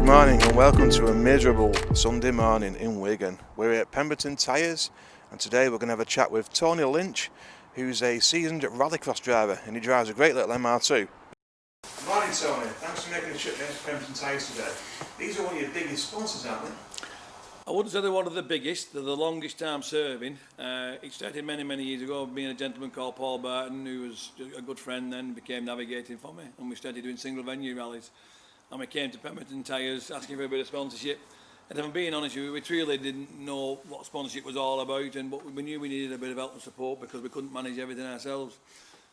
morning and welcome to a miserable Sunday morning in Wigan. We're at Pemberton Tyres and today we're going to have a chat with Tony Lynch, who's a seasoned Rallycross driver and he drives a great little MR2. Good morning Tony, thanks for making a trip down to Pemberton Tyres today. These are one of your biggest sponsors, aren't they? I wouldn't say they're one of the biggest, they're the longest time serving. It started many years ago, being a gentleman called Paul Barton, who was a good friend then, became navigating for me, and we started doing single venue rallies. And we came to Pemberton Tyres asking for a bit of sponsorship. And if I'm being honest with you, we truly didn't know what sponsorship was all about, but we knew we needed a bit of help and support because we couldn't manage everything ourselves.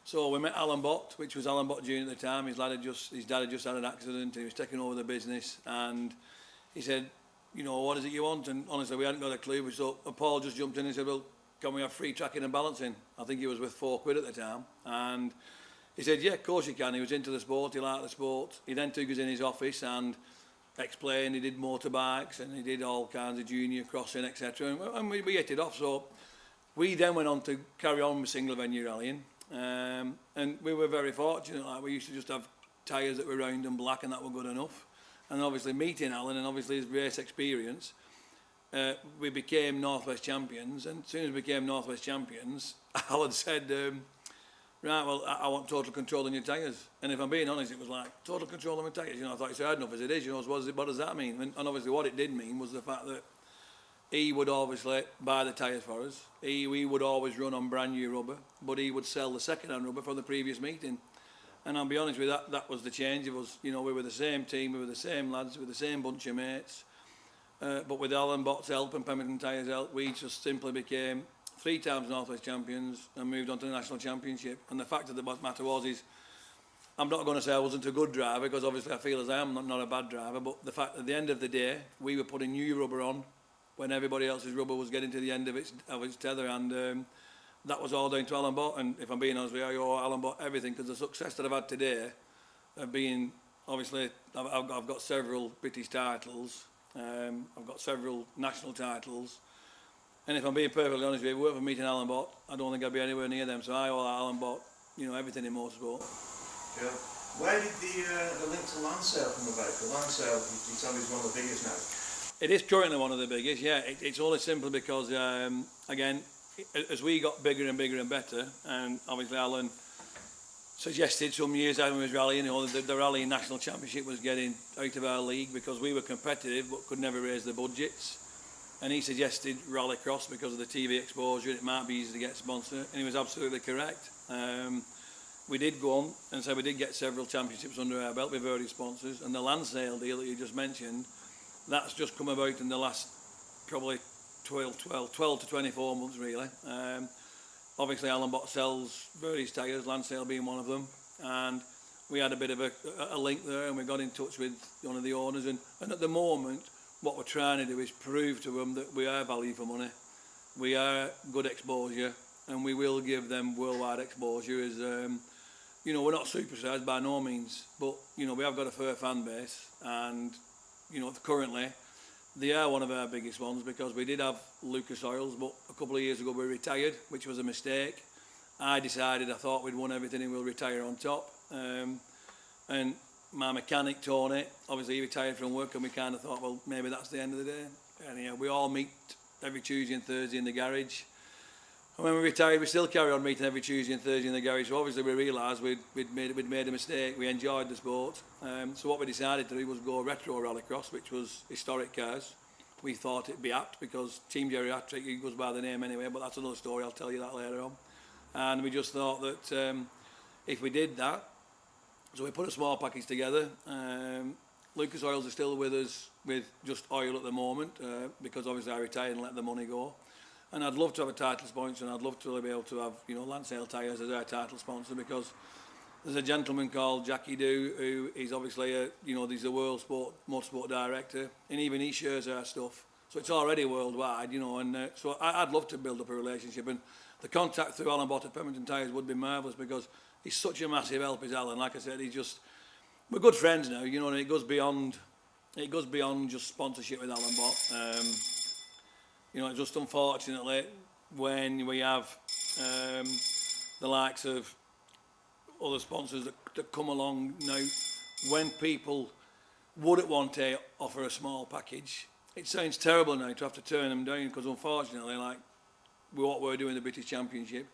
So we met Alan Bott, which was Alan Bott Jr. at the time. His dad had just had an accident, he was taking over the business, and he said, you know, what is it you want? And honestly, we hadn't got a clue. So Paul just jumped in and said, well, can we have free tracking and balancing? I think he was with £4 at the time. And he said, yeah, of course you can. He was into the sport, he liked the sport. He then took us in his office and explained he did motorbikes and he did all kinds of junior crossing, etc. And we hit it off. So we then went on to carry on with single venue rallying. And we were very fortunate. Like, we used to just have tyres that were round and black and that were good enough. And obviously meeting Alan and obviously his race experience, we became Northwest champions. And as soon as we became Northwest champions, Alan said, right, well, I want total control on your tyres. And if I'm being honest, it was like, total control on my tyres? You know, I thought, it's hard enough as it is, you know, what does that mean? And obviously what it did mean was the fact that he would obviously buy the tyres for us. We would always run on brand new rubber, but he would sell the second-hand rubber from the previous meeting. And I'll be honest with you, that was the change. It was, you know, we were the same team, we were the same lads, we were the same bunch of mates. But with Alan Bott's help and Pemberton Tyres' help, we just simply became 3 times Northwest champions and moved on to the national championship. And the fact of the matter was I'm not going to say I wasn't a good driver, because obviously I feel as I am not a bad driver, but the fact at the end of the day, we were putting new rubber on when everybody else's rubber was getting to the end of its tether, and that was all down to Alan Bott. And if I'm being honest with you, I owe Alan Bott everything, because the success that I've had today of being, obviously, I've got several British titles, I've got several national titles, and if I'm being perfectly honest with you, if it weren't for meeting Alan Bott, I don't think I'd be anywhere near them. So I owe Alan Bott, you know, everything in motorsport. Yeah. Where did the link to land sale come about? The land sale, you tell me, is one of the biggest now. It is currently one of the biggest, yeah. It's only simply because, again, as we got bigger and bigger and better, and obviously Alan suggested some years out when he was rallying, you know, the rallying national championship was getting out of our league because we were competitive but could never raise the budgets. And he suggested Rallycross because of the TV exposure, it might be easy to get sponsored, and he was absolutely correct. We did go on, and so we did get several championships under our belt with various sponsors, and the land sale deal that you just mentioned, that's just come about in the last probably 12 to 24 months really. Obviously Alan Bott sells various tyres, land sale being one of them, and we had a bit of a link there, and we got in touch with one of the owners, and at the moment what we're trying to do is prove to them that we are value for money, we are good exposure, and we will give them worldwide exposure. As you know, we're not superstars by no means, but you know, we have got a fair fan base, and you know, currently they are one of our biggest ones, because we did have Lucas Oils, but a couple of years ago we retired, which was a mistake. I thought we'd won everything and we'll retire on top. And my mechanic, Tony, obviously he retired from work, and we kind of thought, well, maybe that's the end of the day. Anyhow, we all meet every Tuesday and Thursday in the garage. And when we retired, we still carry on meeting every Tuesday and Thursday in the garage. So obviously we realised we'd made a mistake. We enjoyed the sport. So what we decided to do was go retro rallycross, which was historic cars. We thought it'd be apt because Team Geriatric, it goes by the name anyway, but that's another story, I'll tell you that later on. And we just thought that if we did that, so we put a small package together. Lucas Oils are still with us with just oil at the moment, because obviously I retired and let the money go. And I'd love to have a title sponsor, and I'd love to be able to have, you know, Lansdale Tyres as our title sponsor, because there's a gentleman called Jackie Doo who is obviously he's the world motorsport director, and even he shares our stuff. So it's already worldwide, you know, and so I'd love to build up a relationship, and the contact through Alan Bott at Pemberton Tyres would be marvellous, because he's such a massive help, is Alan. Like I said, we're good friends now, you know, and it goes beyond just sponsorship with Alan Bott. You know, just unfortunately, when we have the likes of other sponsors that come along now, when people would at one day offer a small package. It sounds terrible now to have to turn them down because unfortunately, like what we're doing in the British Championship,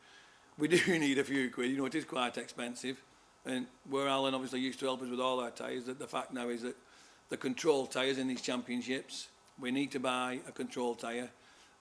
we do need a few quid. You know, it is quite expensive. And where Alan obviously used to help us with all our tyres, the fact now is that the control tyres in these championships, we need to buy a control tyre.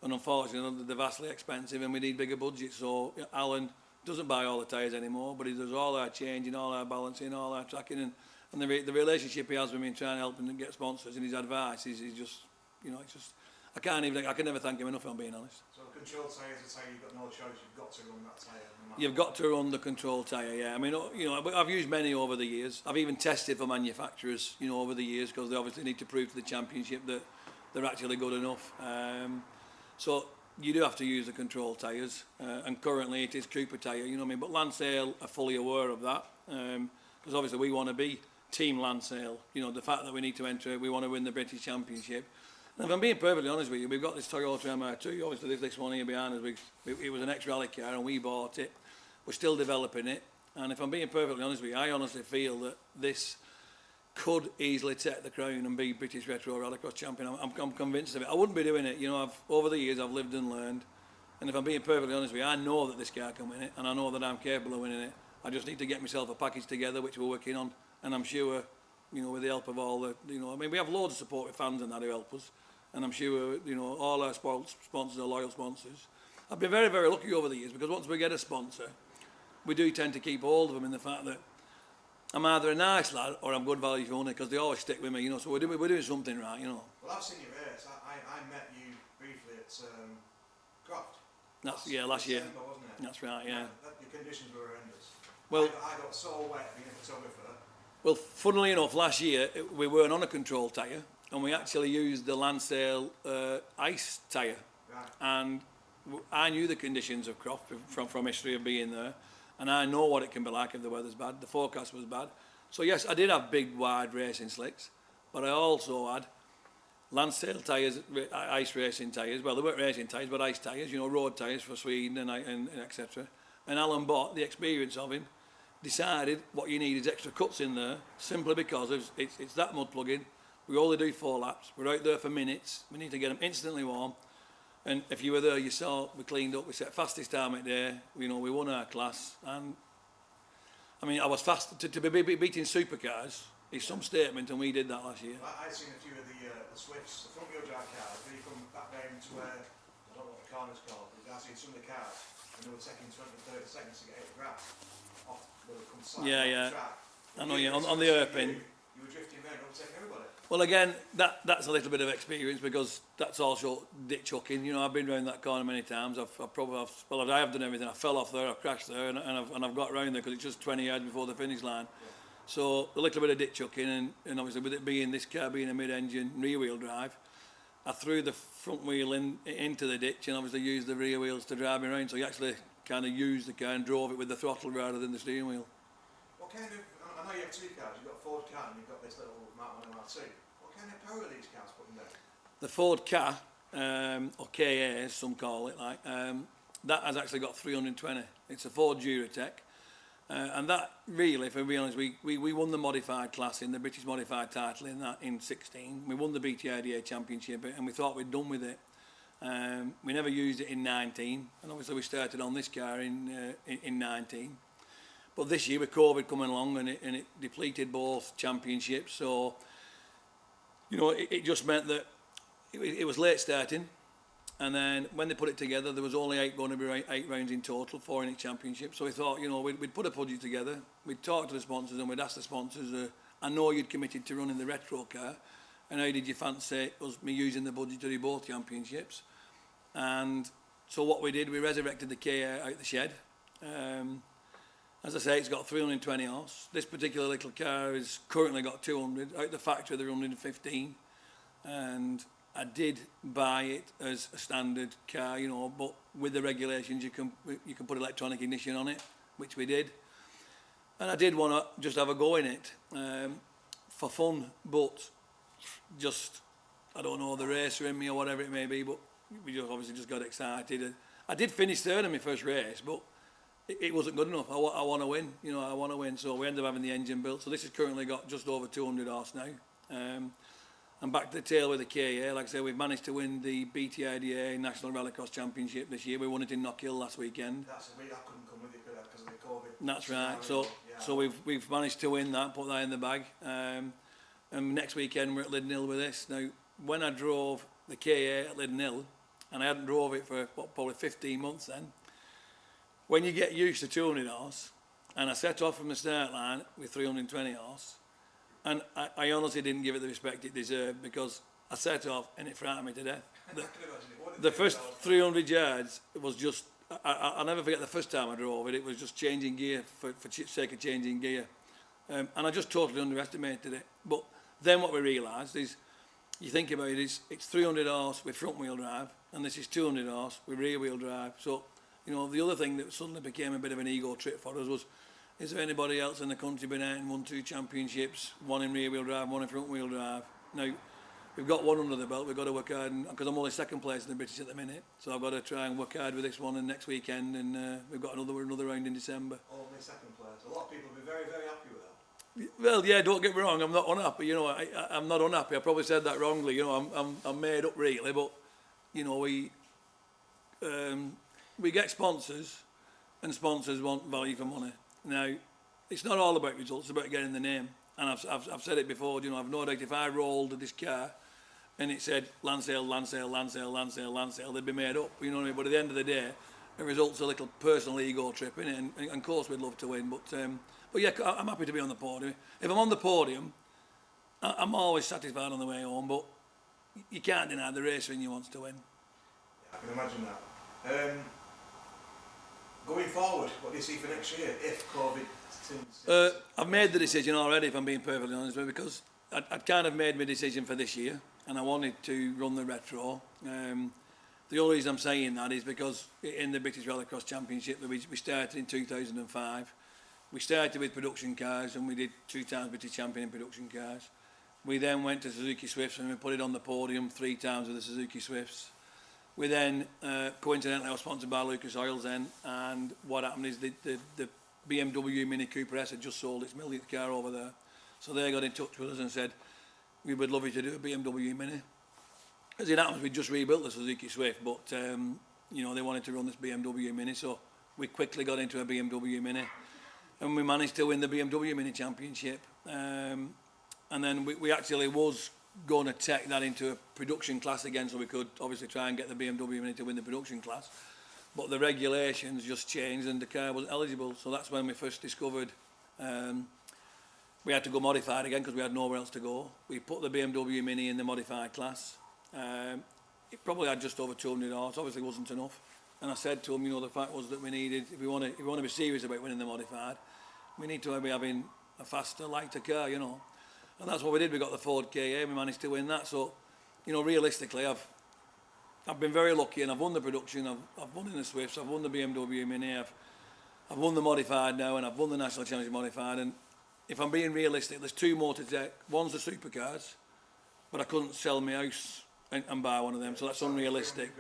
And unfortunately, they're vastly expensive and we need bigger budgets. So Alan doesn't buy all the tyres anymore, but he does all our changing, all our balancing, all our tracking. And the relationship he has with me in trying to help him get sponsors and his advice is just, you know, it's just, I can never thank him enough, if I'm being honest. So control tyres is a tyre you've got no choice, you've got to run that tyre. You've got to run the control tyre, yeah. I mean, you know, I've used many over the years. I've even tested for manufacturers, you know, over the years because they obviously need to prove to the championship that they're actually good enough. So you do have to use the control tyres, and currently it is Cooper tyre, you know what I mean. But Lansale are fully aware of that because obviously we want to be Team Lansale. You know, the fact that we need to enter, we want to win the British Championship. And if I'm being perfectly honest with you, we've got this Toyota MR2, obviously this one here behind us, it was an ex-rally car and we bought it. We're still developing it. And if I'm being perfectly honest with you, I honestly feel that this could easily take the crown and be British Retro Rallycross champion. I'm convinced of it. I wouldn't be doing it. You know, over the years I've lived and learned. And if I'm being perfectly honest with you, I know that this car can win it and I know that I'm capable of winning it. I just need to get myself a package together, which we're working on. And I'm sure, you know, with the help of all the, you know, I mean, we have loads of supportive fans and that who help us. And I'm sure, you know, all our sponsors are loyal sponsors. I've been very, very lucky over the years because once we get a sponsor, we do tend to keep hold of them in the fact that I'm either a nice lad or I'm good value for money because they always stick with me, you know, so we're doing something right, you know. Well, I've seen you race. I met you briefly at Croft. Last year. December, wasn't it? That's right, yeah. The conditions were horrendous. Well, I got so wet being a photographer. Well, funnily enough, last year we weren't on a control tyre and we actually used the Lansale ice tyre. Right. And I knew the conditions of Croft from history of being there, and I know what it can be like if the weather's bad. The forecast was bad. So yes, I did have big, wide racing slicks, but I also had Lansale tyres, ice racing tyres. Well, they weren't racing tyres, but ice tyres, you know, road tyres for Sweden and etc. And Alan Bott, the experience of him, decided what you need is extra cuts in there, simply because it's that mud plug-in. We only do 4 laps. We're out there for minutes. We need to get them instantly warm. And if you were there, you saw we cleaned up. We set fastest time at day. You know, we won our class. And I mean, I was fast to be beating supercars is some statement, and we did that last year. I've seen a few of the Swifts, the front wheel drive cars. When you come back down to where I don't know what the corner's called, but I've seen some of the cars, and they were taking 20, 30 seconds to get 8 grass off. They would come slightly off the track. I know you on the hairpin. You were drifting around, overtaking everybody. Well, again, that's a little bit of experience because that's also ditch hooking. You know, I've been around that corner many times. I have done everything. I fell off there, I crashed there, and I've got around there because it's just 20 yards before the finish line. Yeah. So a little bit of ditch hooking, and obviously with it being this car being a mid-engine rear-wheel drive, I threw the front wheel into the ditch and obviously used the rear wheels to drive me around. So you actually kind of used the car and drove it with the throttle rather than the steering wheel. What kind of, I know you have 2 cars, you've got a Ford car and you've got this little Mark 1 MR2. What kind of power are these cars putting down? The Ford car, or KA as some call it, like that has actually got 320. It's a Ford Geriatric. And that really, if I'm being honest, we won the modified class in the British modified title in 16. We won the BTRDA championship and we thought we'd done with it. We never used it in 19, and obviously we started on this car in 19. But this year with COVID coming along and it depleted both championships, so you know it just meant that it was late starting. And then when they put it together, there was only going to be 8 rounds in total, 4 in each championship. So we thought, you know, we'd put a budget together, we'd talk to the sponsors and we'd ask the sponsors, I know you'd committed to running the retro car, and how did you fancy me using the budget to do both championships? And so what we did, we resurrected the Kia out the shed. As I say, it's got 320 horse. This particular little car has currently got 200. Out the factory, they're 115. And I did buy it as a standard car, you know, but with the regulations, you can put electronic ignition on it, which we did. And I did want to just have a go in it for fun, but just, I don't know, the racer in me or whatever it may be, but we just obviously just got excited. I did finish third in my first race, but it wasn't good enough. I want to win, you know, I want to win. So we ended up having the engine built. So this has currently got just over 200 horse now. And back to the tail with the KA, like I say, we've managed to win the BTIDA National Rallycross Championship this year. We won it in Knockhill last weekend. That's a week I couldn't come with you because of the COVID. That's right. So we've managed to win that, put that in the bag. And next weekend we're at Lydden Hill with this. Now, when I drove the KA at Lydden Hill, and I hadn't drove it for probably 15 months then, when you get used to 200 horse, and I set off from the start line with 320 horse, and I honestly didn't give it the respect it deserved, because I set off and it frightened me to death. The first 300 yards, it was just, I'll never forget the first time I drove it. It was just changing gear for sake of changing gear. And I just totally underestimated it. But then what we realised is, you think about it, it's 300 horse with front wheel drive, and this is 200 horse with rear wheel drive. So, you know, the other thing that suddenly became a bit of an ego trip for us was, is there anybody else in the country been out and won 2 championships, one in rear wheel drive, one in front wheel drive? Now, we've got one under the belt. We've got to work hard, because I'm only second place in the British at the minute, so I've got to try and work hard with this one and next weekend, and we've got another round in December. Only second place. A lot of people will be very, very happy with that. Well, yeah, don't get me wrong. I'm not unhappy. You know, I'm not unhappy. I probably said that wrongly. You know, I'm made up really, but you know, we get sponsors, and sponsors want value for money. Now, it's not all about results. It's about getting the name. And I've said it before. You know, I've no doubt if I rolled this car and it said Lansale, Lansale, Lansale, Lansale, Lansale, they'd be made up. You know what I mean? But at the end of the day, the result's a little personal ego trip, innit? And of course we'd love to win, but yeah, I'm happy to be on the podium. If I'm on the podium, I'm always satisfied on the way home, but you can't deny the racer in you wants to win. Yeah, I can imagine that. Going forward, what do you see for next year if COVID? I've made the decision already, if I'm being perfectly honest with you, because I'd kind of made my decision for this year, and I wanted to run the retro. The only reason I'm saying that is because in the British Rallycross Championship, we started in 2005. We started with production cars, and we did 2 times British champion in production cars. We then went to Suzuki Swifts, and we put it on the podium 3 times with the Suzuki Swifts. We then, coincidentally, I was sponsored by Lucas Oils then, and what happened is the BMW Mini Cooper S had just sold its millionth car over there. So they got in touch with us and said, we would love you to do a BMW Mini. As it happens, we just rebuilt the Suzuki Swift, but you know, they wanted to run this BMW Mini, so we quickly got into a BMW Mini, and we managed to win the BMW Mini Championship. And then we actually was going to take that into a production class again, so we could obviously try and get the BMW Mini to win the production class. But the regulations just changed, and the car wasn't eligible. So that's when we first discovered we had to go modified again, because we had nowhere else to go. We put the BMW Mini in the modified class. It probably had just over 200 horse. Obviously wasn't enough. And I said to him, you know, the fact was that we needed, if we want to be serious about winning the modified, we need to be having a faster, lighter car, you know. And that's what we did. We got the Ford KA, we managed to win that. So, you know, realistically, I've been very lucky, and I've won the production. I've won in the Swifts. I've won the BMW Mini. I've won the modified now, and I've won the National Challenge modified. And if I'm being realistic, there's 2 more to take. One's the supercars, but I couldn't sell my house and buy one of them, so that's unrealistic.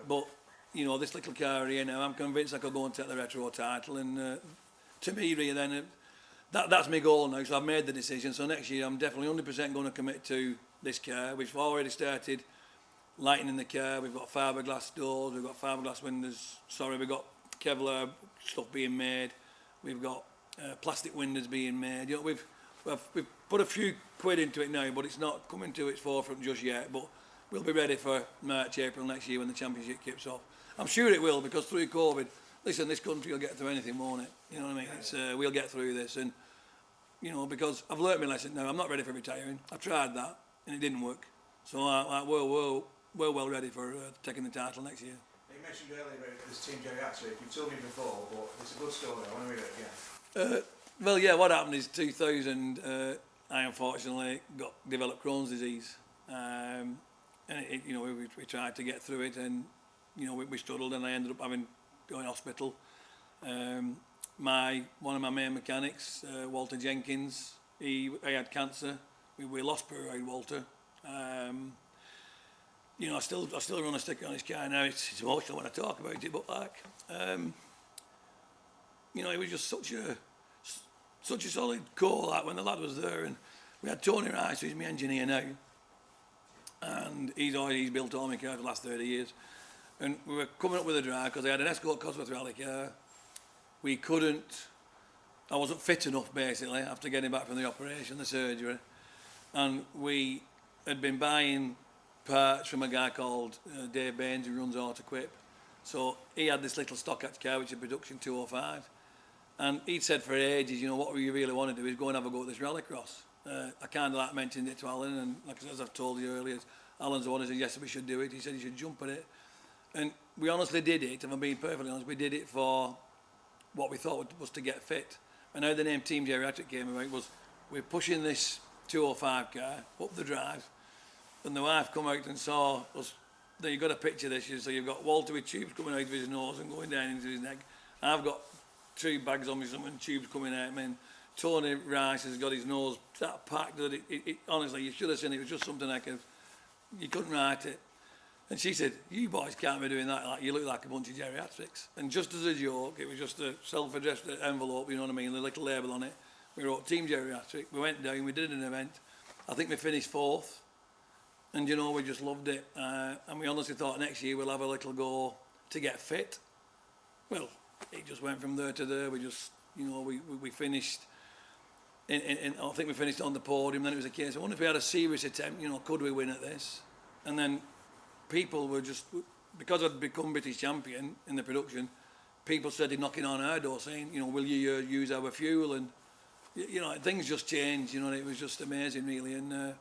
But you know, this little car here now, I'm convinced I could go and take the retro title, and to me, really, then that's my goal now. So I've made the decision. So next year, I'm definitely 100% going to commit to this car. We've already started lighting in the car. We've got fiberglass doors. We've got fiberglass windows. We've got Kevlar stuff being made. We've got plastic windows being made. You know, we've put a few quid into it now, but it's not coming to its forefront just yet. But we'll be ready for March, April next year when the championship kicks off. I'm sure it will, because through COVID, listen, this country will get through anything, won't it? You know what I mean? It's, we'll get through this, and you know, because I've learnt my lesson now. I'm not ready for retiring. I tried that, and it didn't work. So we're well ready for taking the title next year. You mentioned earlier about this Team Geriatric. You've told me before, but it's a good story. I want to read it again. Well, yeah, what happened is 2000, I unfortunately developed Crohn's disease. And you know, we tried to get through it, and you know, we struggled, and I ended up going to hospital. One of my main mechanics, Walter Jenkins, he had cancer. We lost poor old Walter. You know, I still run a sticker on his car now. It's emotional when I talk about it, but like, you know, he was just such a solid core. Like when the lad was there, and we had Tony Rice, who's my engineer now, and he's built all my cars for the last 30 years. And we were coming up with a drive because I had an Escort Cosworth rally car. I wasn't fit enough basically after getting back from the operation, the surgery. And we had been buying parts from a guy called Dave Baines who runs Autoquip. So he had this little stock hatch car which is production 205. And he'd said for ages, what we really want to do is go and have a go at this Rallycross. I kind of like mentioned it to Alan, and like as I've told you earlier, Alan's the one who said yes, we should do it. He said you should jump at it. And we honestly did it, if I'm being perfectly honest, we did it for what we thought was to get fit. And how the name Team Geriatric came about was we're pushing this 205 car up the drive, and the wife come out and saw us. Then you've got to picture this, so you've got Walter with tubes coming out of his nose and going down into his neck. I've got 3 bags on me, and tubes coming out. I mean, Tony Rice has got his nose that packed that it honestly, you should have seen it. It was just something you couldn't write it. And she said, you boys can't be doing that, like you look like a bunch of geriatrics. And just as a joke, it was just a self-addressed envelope, you know what I mean, the little label on it. We wrote Team Geriatric, we went down, we did an event. I think we finished 4th. And we just loved it. And we honestly thought next year we'll have a little go to get fit. Well, it just went from there to there. We just, we finished, I think we finished on the podium. Then it was a case, I wonder if we had a serious attempt, could we win at this? And then people were just, because I'd become British champion in the production, people started knocking on our door saying, will you use our fuel? And, things just changed, it was just amazing really. And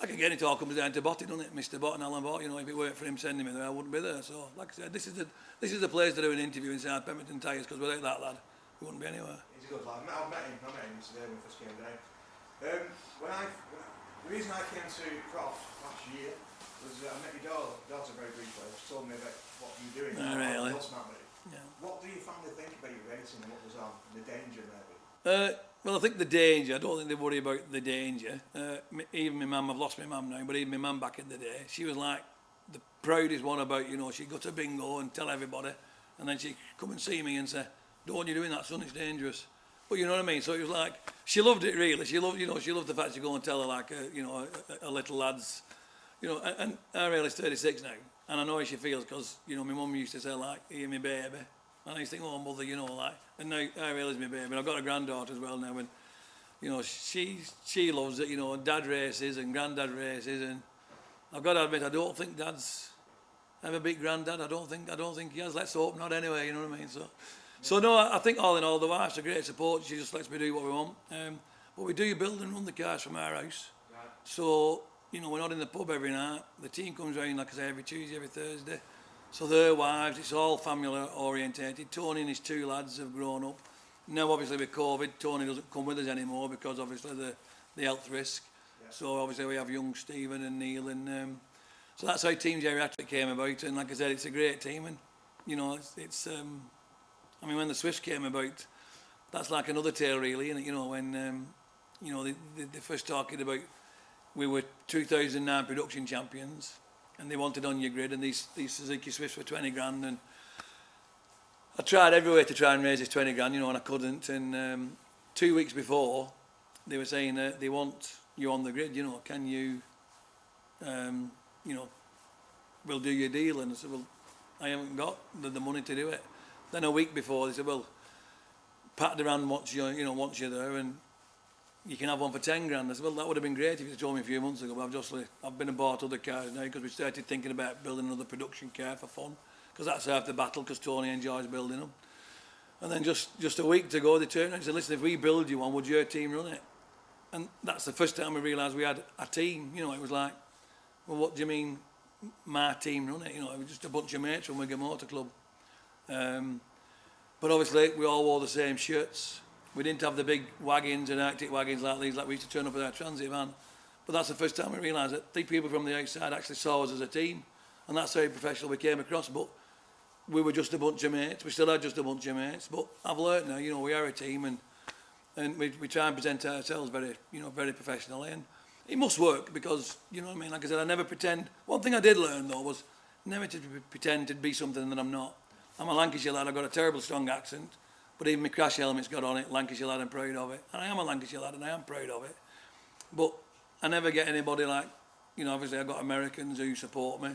like again, it all comes down to Botty, doesn't it? Mr. Bott and Alan Bott, if it weren't for him sending me there, I wouldn't be there. So, like I said, this is the place to do an interview inside Pemberton Tyres, because without that lad, we wouldn't be anywhere. He's a good lad. I met him today when we first came down. The reason I came to Cross last year was I met your daughter very briefly. She told me about what you're doing. Oh, really? Yeah. What do your family think about your racing and what was on? The danger maybe? Well, I think the danger, I don't think they worry about the danger. Even my mum, I've lost my mum now, but even my mum back in the day, she was like the proudest one about, she'd go to bingo and tell everybody, and then she'd come and see me and say, don't want you doing that, son, it's dangerous. But you know what I mean? So it was like, she loved it really. She loved, she loved the fact to go and tell her like, a little lad's, and our is 36 now, and I know how she feels because, my mum used to say like, you're my baby. And I used to think, oh, mother, and now Ariel is my baby. And I've got a granddaughter as well now, and, she loves it, and dad races and granddad races, and I've got to admit, I don't think dad's ever beat granddad. I don't think he has. Let's hope not anyway, you know what I mean? So no, I think all in all, the wife's a great support. She just lets me do what we want. But we do build and run the cars from our house. Right. So, we're not in the pub every night. The team comes round, like I say, every Tuesday, every Thursday. So their wives, it's all family orientated. Tony and his 2 lads have grown up. Now obviously with COVID, Tony doesn't come with us anymore because obviously the health risk. Yeah. So obviously we have young Stephen and Neil, and so that's how Team Geriatric came about. And like I said, it's a great team, and it's when the Swifts came about, that's like another tale really, and when they first talking about, we were 2009 production champions. And they wanted on your grid, and these Suzuki Swifts were 20 grand, and I tried every way to try and raise this 20 grand, and I couldn't. And 2 weeks before, they were saying they want you on the grid, can you, we'll do your deal. And I said, well, I haven't got the money to do it. Then a week before, they said, well, Pat Duran wants you there, and you can have one for 10 grand. I said, well, that would have been great if you told me a few months ago, but I've been and bought other cars now because we started thinking about building another production car for fun, because that's half the battle, because Tony enjoys building them. And then just a week to go, they turned around and said, listen, if we build you one, would your team run it? And that's the first time we realised we had a team. It was like, well, what do you mean my team run it? It was just a bunch of mates from Wigan Motor Club. But obviously, we all wore the same shirts. We didn't have the big wagons and Arctic wagons like these, like we used to turn up with our transit van. But that's the first time we realised that 3 people from the outside actually saw us as a team. And that's how professional we came across. But we were just a bunch of mates. We still are just a bunch of mates. But I've learnt now, we are a team, and we try and present ourselves very, very professionally. And it must work because, like I said, I never pretend. One thing I did learn, though, was never to pretend to be something that I'm not. I'm a Lancashire lad. I've got a terrible strong accent. But even my crash helmet's got on it, Lancashire lad, I'm proud of it. And I am a Lancashire lad, and I am proud of it. But I never get anybody like, you know, obviously I've got Americans who support me,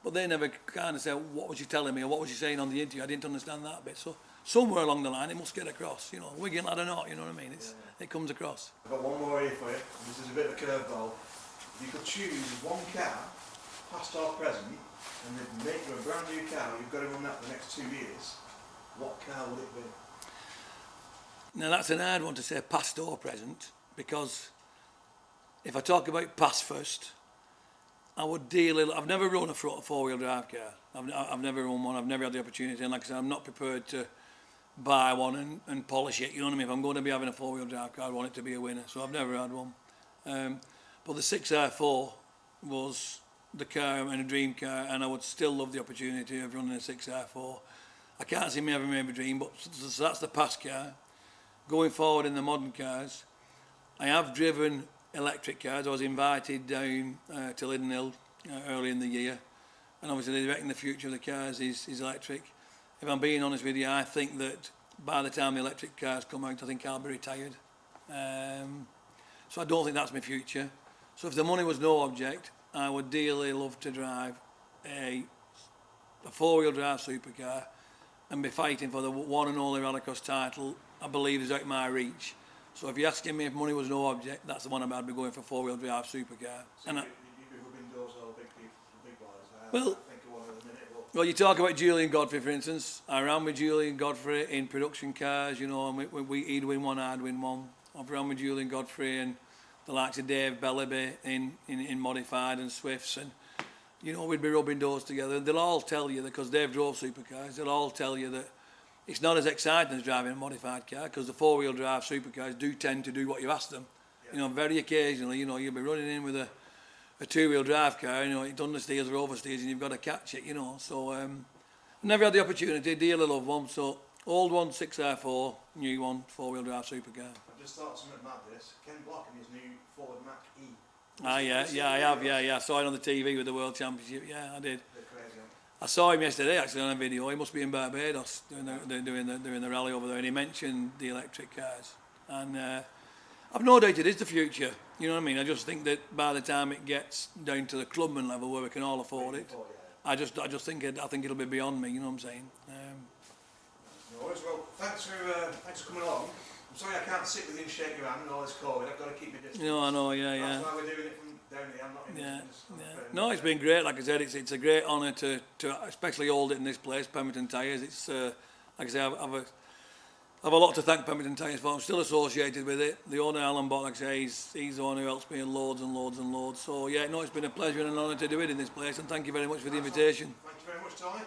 but they never kind of say, what was you telling me, or what was you saying on the interview? I didn't understand that bit. So somewhere along the line, it must get across, you know, Wigan lad or not, you know what I mean? It comes across. I've got one more here for you. This is a bit of a curveball. If you could choose one car, past or present, and they'd make you a brand new car, you've got to run that for the next 2 years, what car would it be? Now that's an hard one to say past or present, because if I talk about past first, I would I've never run a four-wheel drive car. I've never run one. I've never had the opportunity, and like I said, I'm not prepared to buy one and polish it. You know what I mean? If I'm going to be having a four-wheel drive car, I want it to be a winner. So I've never had one. But the 6R4 was the car and a dream car, and I would still love the opportunity of running a 6R4. I can't see me having made a dream, but so that's the past car. Going forward in the modern cars, I have driven electric cars. I was invited down to Lydden Hill early in the year, and obviously they reckon the future of the cars is electric. If I'm being honest with you, I think that by the time the electric cars come out, I think I'll be retired. So I don't think that's my future. So if the money was no object, I would dearly love to drive a four-wheel drive supercar and be fighting for the one and only Rallycross title I believe is out of my reach. So if you're asking me if money was no object, that's the one I'd be going for, four-wheel drive supercar. So and you'd be rubbing doors all the big boys. Well, I think of one in a minute. Well, you talk about Julian Godfrey, for instance. I ran with Julian Godfrey in production cars, you know, and he'd win one, I'd win one. I've run with Julian Godfrey and the likes of Dave Bellaby in modified and Swifts, and you know, we'd be rubbing doors together. They'll all tell you that, because they've drove supercars, they'll all tell you that it's not as exciting as driving a modified car, because the four-wheel drive supercars do tend to do what you ask them. Yeah. You know, very occasionally, you know, you'll be running in with a two-wheel drive car, you know, it's understeers or oversteers and you've got to catch it, you know. So never had the opportunity, dearly love one. So old one, 6R4, new one, four-wheel drive supercar. I've just thought something about this. Ken Block and his new Ford Mach E. Yeah, I have, yeah. I saw it on the TV with the World Championship, yeah, I did. They're crazy, I saw him yesterday actually on a video. He must be in Barbados doing the rally over there, and he mentioned the electric cars. And I've no doubt it is the future. You know what I mean? I just think that by the time it gets down to the clubman level where we can all afford it, I just think it'll be beyond me. You know what I'm saying? No worries. Well, thanks for coming along. I'm sorry I can't sit with you and shake your hand and all this COVID. I've got to keep my distance. No, I know. Yeah. That's why we're doing it from down here. I'm not in this. No, it's been great. Like I said, it's a great honour to especially hold it in this place, Pemberton Tyres. It's like I say, I've a lot to thank Pemberton Tyres for. I'm still associated with it. The owner, Alan Bott, like I say, he's the one who helps me in loads and loads and loads. So yeah, no, it's been a pleasure and an honour to do it in this place, and thank you very much for the invitation. Thank you very much, Tony.